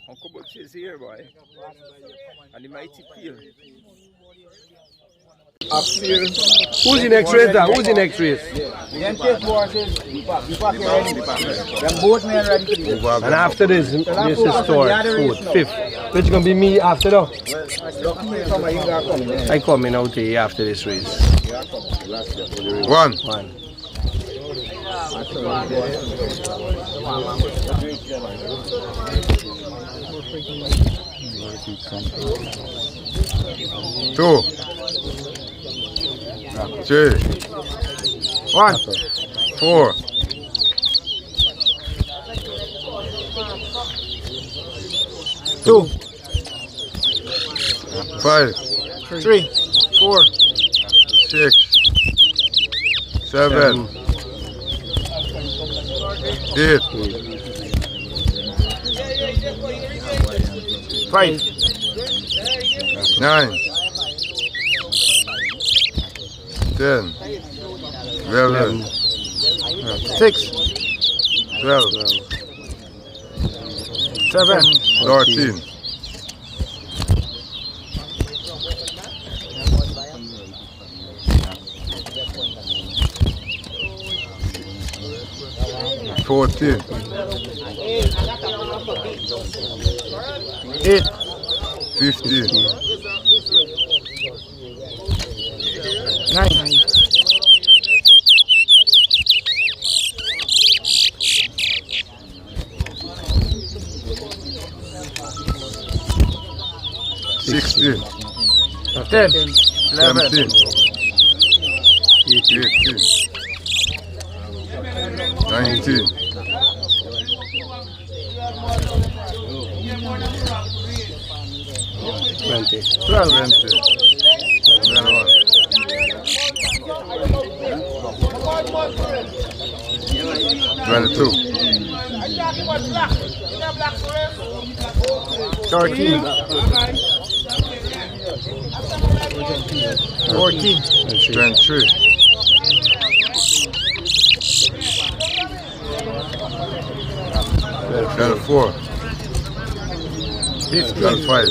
Uncle Butch is here, boy. And the mighty peel. AFSEER. Who's the next race? Who's the next race? And after this is stored, food, fifth. Which gonna be me after that? I coming out here after this race. One. Two. 3. 1. 4. 2. 5. 3. 4. 6. 7. 8. 5. 9. 10. 11. 6. 12. 7. 13. 14. 8. 15. 9. 16. 10. 11. 18. 19. 20. 12. 22. 13. 14. 23. 24. 25.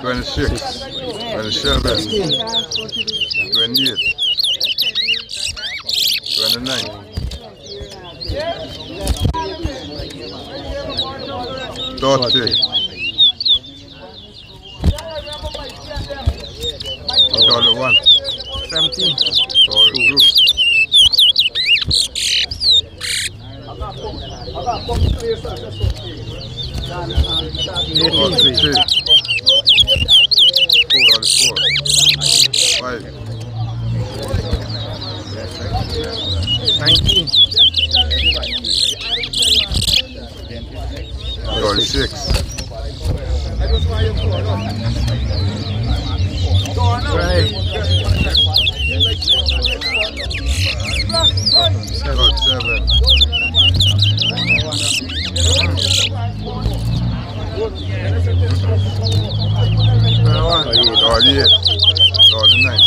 26. 27. 28. 29. 30. 31. 17. 42. 43. 44. 5. 19. 46. 7. 48. 49.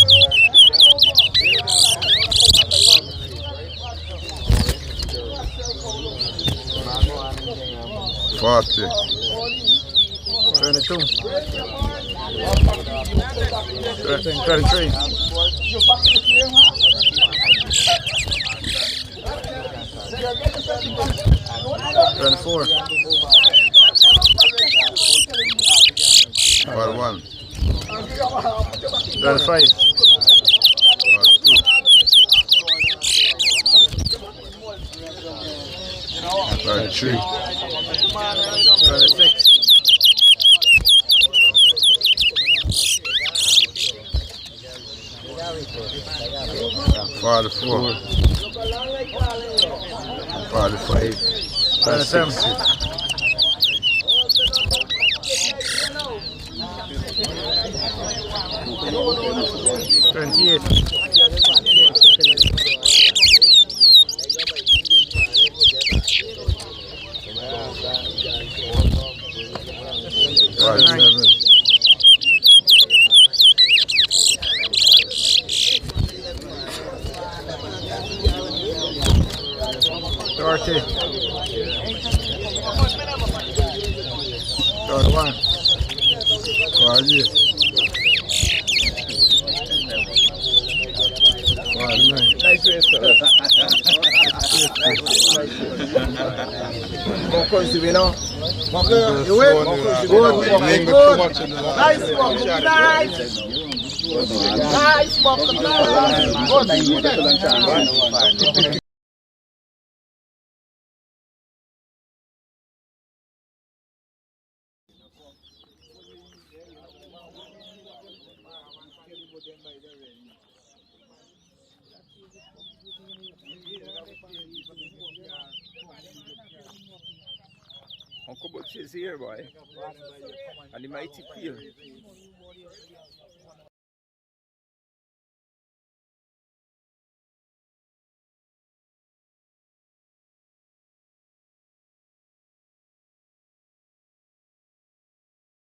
40. 22. 23. 24. 1. 25. 2. 3. 26. 44. 45. 46. 28. Nice race, sir. Mocha, you know? Mocha, you win? Good. Nice, Mocha. Nice. Nice, Mocha. Good. Uncle Butch is here, boy. And the mighty peel.